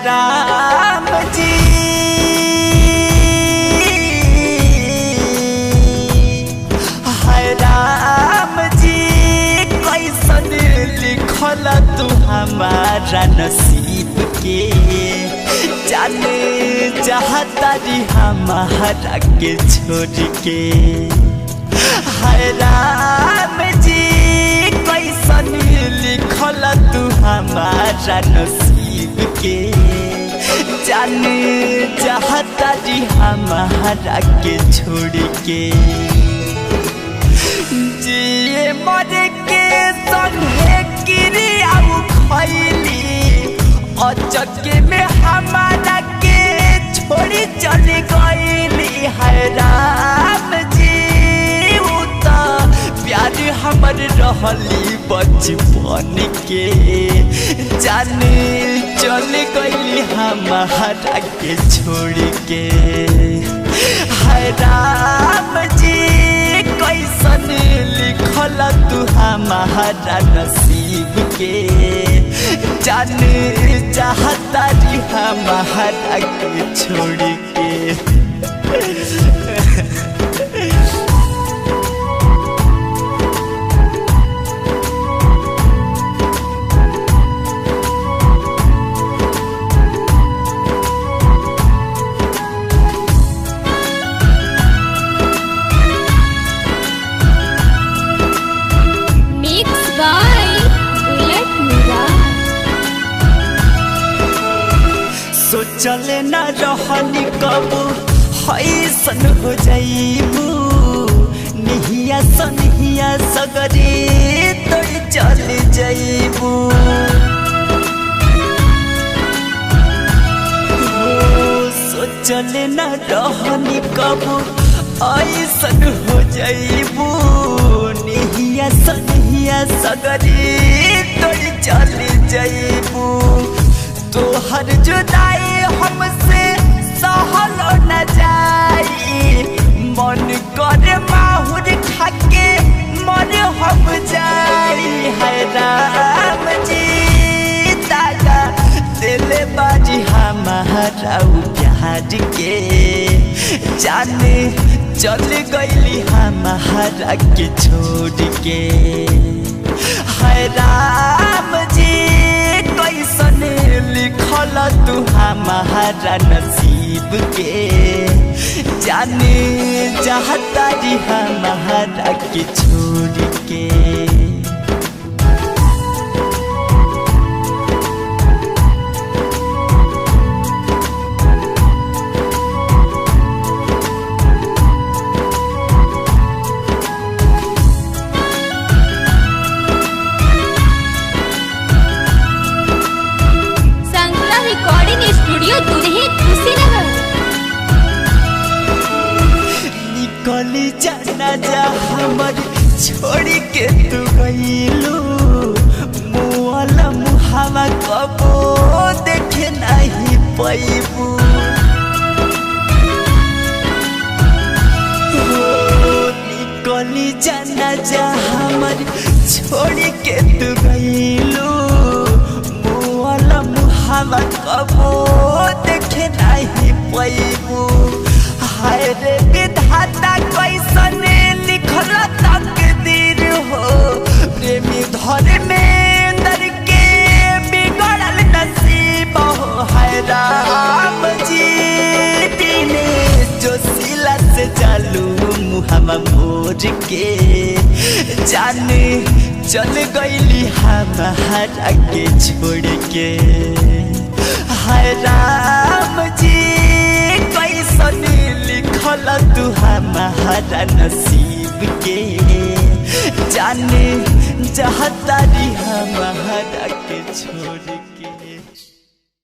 राम जी हाय राम जी कैसन लिखल तू हमारा नसीब के जाने चाहता री हमारा के छोड़ के हाय राम जी कैसन लिखल तू हमारा नसीब के जाने चाहता री हमारा के छोड़ के जिए मरे के संगे क्रिया खैली अचके में हमारा के छोड़ी चली गईली है राम जी प्यार हमर रहली बचपन के जाने चल गईली हमारा के छोड़ के है राम जी कैसन लिखल तू हमारा नसीब के जाने चाहता री हमारा के छोड़ के सोचले न रहनी कब हैसन हो जाइबू निहिया सनिहिया सगरे तो चल जाइबू सोचले न रहनी कब ऐसन हो जाइबू निहिया सनिहिया सगरे तो चल जाइबू तोहर जुदाई हमसे सहल न जाई मन करे माहुर खाके मन हम जाई है राम जी दादा दिल बाजी हमारा प्यार के जाने चल गईली हमारा के छोड़ के है राम जी कैसन लिखल तू हमारा नसीब के जाने चाहता री हमारा के छोड़ के निकली जाना जा हमर छोड़ के तू गईलू मुआला मुहावा कबो देखे नहीं पैबू निकली जाना जा हमर छोड़ के तू गईलू मुआला मुहावा कबो देखे नहीं पैबू हाय रे विधाता कैसन लिखल तकदीर हो प्रेमी धर्मेंद्र के बिगड़ल नसीब हो हाय राम जी दिनेश जोशीला से चालू मुहम्मा मोर के जाने चल गईली हमारा के छोड़ के हाय राम जी कैसन लिखल तू हमारा नसीब के जाने चाहता री हमारा के छोड़